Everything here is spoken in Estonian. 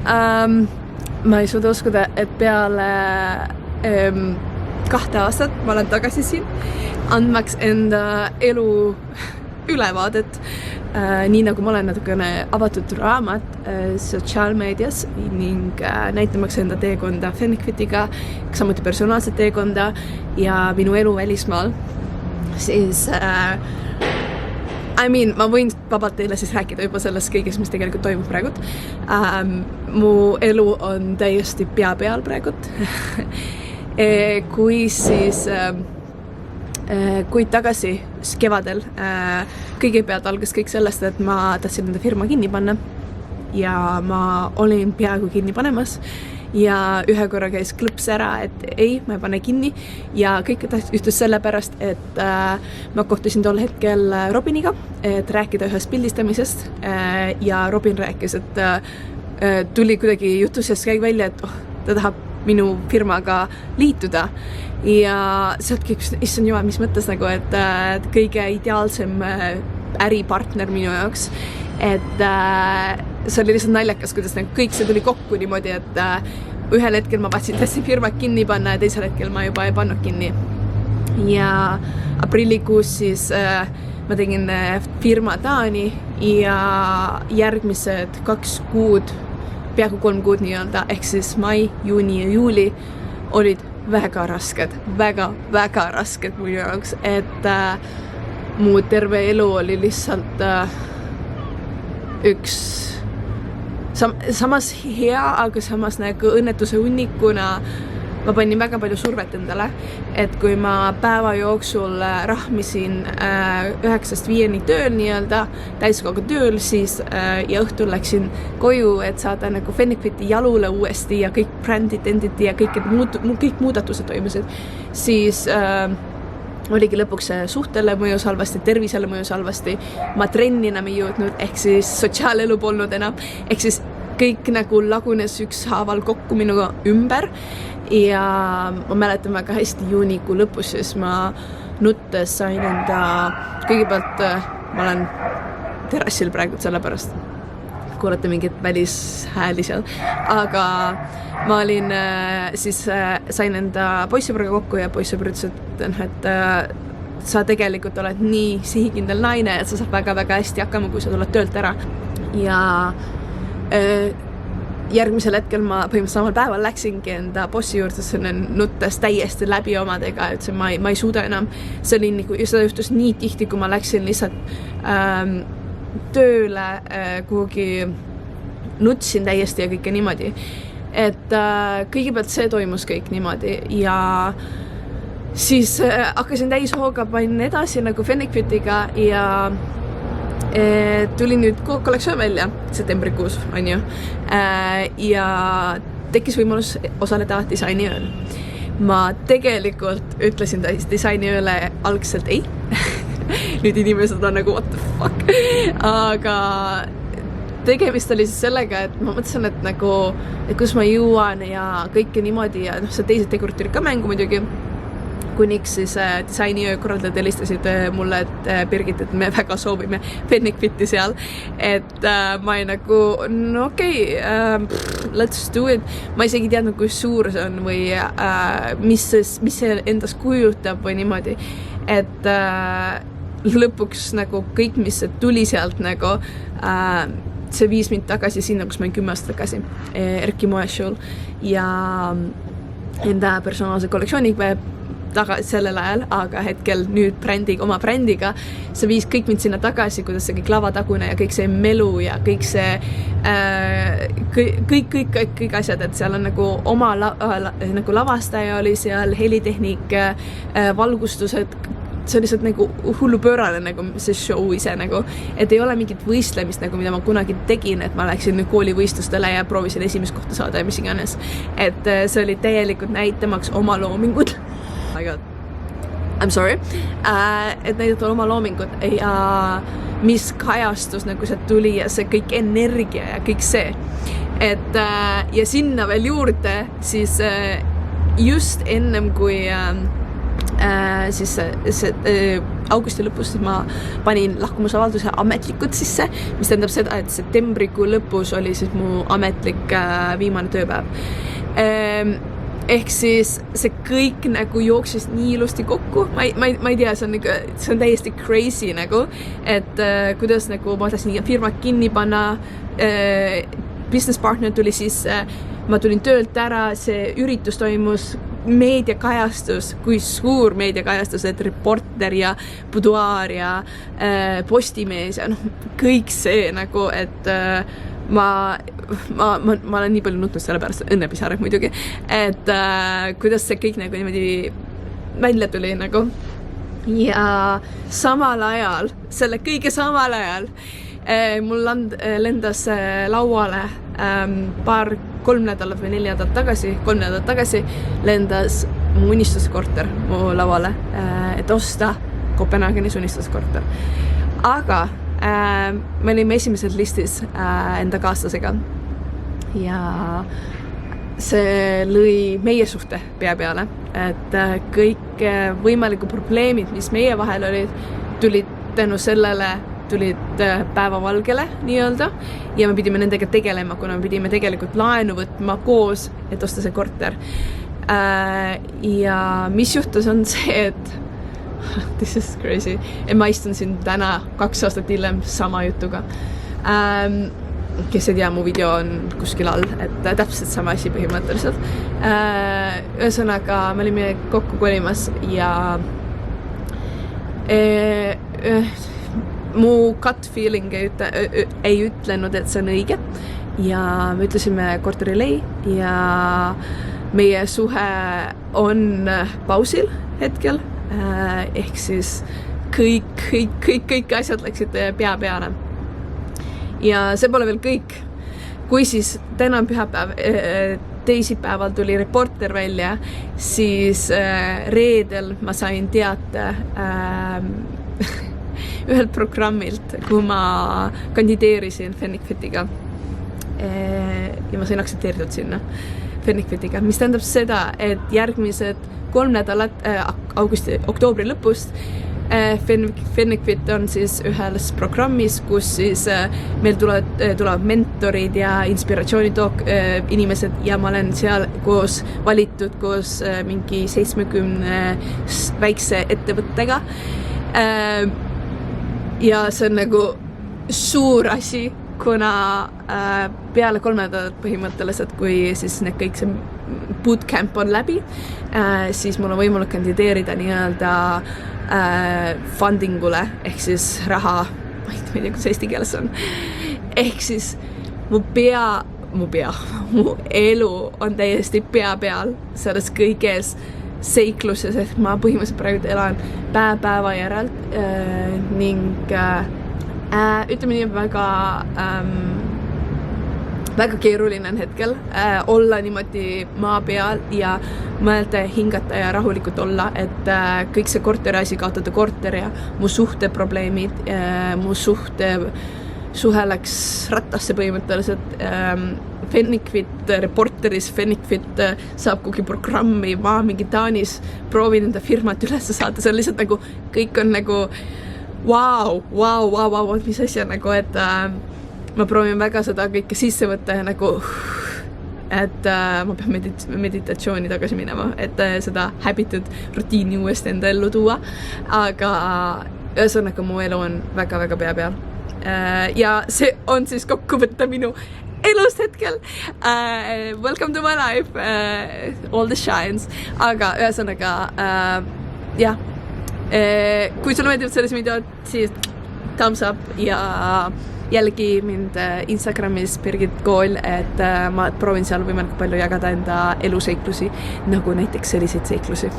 Ma ei suuda uskuda, et peale 2 aastat ma olen tagasi siin, andmaks enda elu ülevaadet, nii nagu ma olen natukene avatud raamat sotsiaalmeedias ning näitamaks enda teekonda Fennikfitiga, samuti personaalset teekonda ja minu elu välismaal, siis ma võin vabalt teile siis rääkida juba sellest kõigest, mis tegelikult toimub praegult. Mu elu on täiesti pea peal praegult. Kuid tagasi kevadel kõigepealt algas kõik sellest, et ma tahtsin enda firma kinni panna ja ma olin peaaegu kinni panemas ja ühe korra käis klõps ära, et ei, ma ei pane kinni ja kõik juhtus sellepärast, et ma kohtusin tol hetkel Robiniga, et rääkida ühest pildistamisest ja Robin rääkis, et tuli kuidagi jutusest käi välja, et ta tahab minu firmaga liituda ja sealt kõik, issand jumal, mis mõttes nagu, et kõige ideaalsem äripartner minu jaoks, et see oli lihtsalt naljakas, kuidas kõik see tuli kokku niimoodi, et ühel hetkel ma tahtsin firma kinni panna ja teisel hetkel ma juba ei pannud kinni. Ja aprillikuus siis ma tegin firma Taani ja järgmised 2 kuud, peaaegu 3 kuud nii-öelda, ehk siis mai, juuni ja juuli olid väga rasked, väga rasked mu jaoks, et mu terve elu oli lihtsalt üks samas hea, aga samas nagu õnnetuse hunnikuna ma panin väga palju survet endale, et kui ma päeva jooksul rahmisin 9-5 tööl nii-öelda, täiskogu tööl, siis ja õhtul läksin koju, et saada nagu Fennikfiti jalule uuesti ja kõik brändid enditi ja kõik muudatused toimusid, siis oligi lõpuks suhtele mõjus halvasti, tervisele mõjus halvasti, ma trenni enam ei jõudnud, ehk siis sotsiaalelu polnud enam, ehk siis kõik nagu lagunes ükshaaval kokku minuga ümber ja ma mäletan väga hästi juunikuu lõpus, siis ma nuttes sain enda, kõigepealt ma olen terrassil praegu sellepärast, kuulete mingit välishääli seal, aga ma olin siis sain enda poissõbraga kokku ja poissõbra ütles, et sa tegelikult oled nii sihikindel naine, et sa saad väga-väga hästi hakkama, kui sa tuled töölt ära ja järgmisel hetkel ma põhimõtteliselt samal päeval läksingi enda bossi juurde, nuttes täiesti läbi omadega, ütlesin, ma ei suuda enam, see oli nagu, seda juhtus nii tihti, kui ma läksin lihtsalt tööle kuhugi, nutsin täiesti ja kõike niimoodi, et kõigepealt see toimus kõik niimoodi ja siis hakkasin täishooga, panin edasi nagu Fennikfitiga ja tuli nüüd kollektsioon välja septembrikuus, on ju, ja tekkis võimalus osaleda disainiööl. Ma tegelikult ütlesin disainiööle algselt ei. Nüüd inimesed on nagu what the fuck, aga tegemist oli siis sellega, et ma mõtlesin, et nagu, et kus ma jõuan ja kõike niimoodi ja see teised tegurid tulid ka mängu muidugi, kuniks siis disainiöö korraldajad helistasid mulle, et Birgit, et me väga soovime Fennikfiti seal, et ma ei nagu, no okei, let's do it. Ma isegi teadnud, kui suur see on või mis see endas kujutab või niimoodi, et lõpuks nagu kõik, mis tuli sealt nagu, see 5 mind tagasi sinna, kus ma olin 10 aastat tagasi Erki moeshow'l ja enda personaalse kollektsiooni sellel ajal, aga hetkel nüüd oma brändiga, see viis kõik mind sinna tagasi, kuidas see kõik lavatagune ja kõik see melu ja kõik see kõik asjad, et seal on nagu oma nagu lavastaja oli seal, helitehnik, valgustused, see on lihtsalt nagu hullupöörane nagu see show ise nagu, et ei ole mingit võistlemist nagu, mida ma kunagi tegin, et ma läksin koolivõistlustele ja proovisin esimest kohta saada ja mis iganes, et see oli täielikult näitamaks oma loomingut. Oh my God. I'm sorry. Et näidata oma loomingut ja mis kajastus nagu see tuli ja see kõik energia ja kõik see. Et, ja sinna veel juurde siis just ennem kui siis augusti lõpus siis ma panin lahkumusavalduse ametlikult sisse, mis tähendab seda, et septembrikuu lõpus oli siis mu ametlik viimane tööpäev. Ehk siis see kõik nagu jooksis nii ilusti kokku, ma ei tea, see on täiesti crazy nagu, et kuidas nagu ma tahtsin firma kinni panna, business partner tuli sisse, ma tulin töölt ära, see üritus toimus, meediakajastus, kui suur meediakajastus, et Reporter ja Boudoir ja Postimees ja kõik see nagu, et ma olen nii palju nutnud selle pärast, õnnepisarad muidugi, et kuidas see kõik nagu niimoodi välja tuli nagu. Ja samal ajal, selle kõige samal ajal, mul lendas lauale 3 nädalat või 3 nädalat tagasi lendas mu unistuskorter mu lauale, et osta Kopenhaagenis unistuskorter. Aga me olime esimesel listis enda kaaslasega ja see lõi meie suhte pea peale, et kõik võimalikud probleemid, mis meie vahel olid, tulid tänu sellele päevavalgele nii-öelda ja me pidime nendega tegelema, kuna me pidime tegelikult laenu võtma koos, et osta see korter. Ja mis juhtus on see, et this is crazy, et ma istun siin täna 2 aastat hiljem sama jutuga. Kes ei tea, mu video on kuskil all, et täpselt sama asi põhimõtteliselt. Ühesõnaga, me olime kokku kolimas ja mu gut feeling ei ütlenud, et see on õige ja me ütlesime korteril ei ja meie suhe on pausil hetkel, ehk siis kõik asjad läksid pea peale. Ja see pole veel kõik. Kui siis täna on pühapäev, teisipäeval tuli Reporter välja, siis reedel ma sain teate ühelt programmilt, kui ma kandideerisin Fennikfitiga ja ma sain aktsepteeritud sinna Fennikfitiga, mis tähendab seda, et järgmised 3 nädalat oktoobri lõpust Fennikfit on siis ühes programmis, kus siis meil tulevad mentorid ja inspiratsioonitok inimesed ja ma olen seal valitud koos mingi 70 väikse ettevõttega. Ja see on nagu suur asi, kuna peale 3 nädalat põhimõtteliselt, kui siis kõik see bootcamp on läbi, siis mul on võimalik kandideerida nii-öelda fundingule, ehk siis raha, ma ei tea, kuidas eesti keeles on, ehk siis mu elu on täiesti pea peal selles kõiges seikluses, et ma põhimõtteliselt praegu elan päeva järel ning ütleme nii, väga keeruline on hetkel olla niimoodi maa peal ja mõelda, hingata ja rahulikult olla, et kõik see korteri asi, kaotada korter ja mu suhteprobleemid, mu suhe läks rattasse põhimõtteliselt. Fennikfit, Reporteris Fennikfit saab kugi programmi, ma mingi Taanis proovin enda firmat üles saada, see on lihtsalt nagu, kõik on nagu wow, mis asja nagu, et ma proovin väga seda kõike sisse võtta ja nagu, et ma pean meditatsiooni tagasi minema, et seda habitud rutiini uuesti enda ellu tuua, aga ühesõnaga mu elu on väga-väga pea peal. Ja see on siis kokkuvõtta minu elust hetkel. Welcome to my life, all the shines. Aga ühesõnaga, jah, kui sulle meeldib selles video, siis thumbs up ja jällegi mind Instagramis Birgit Kool, et ma proovin seal võimalikult palju jagada enda eluseiklusi, nagu näiteks selliseid seiklusi.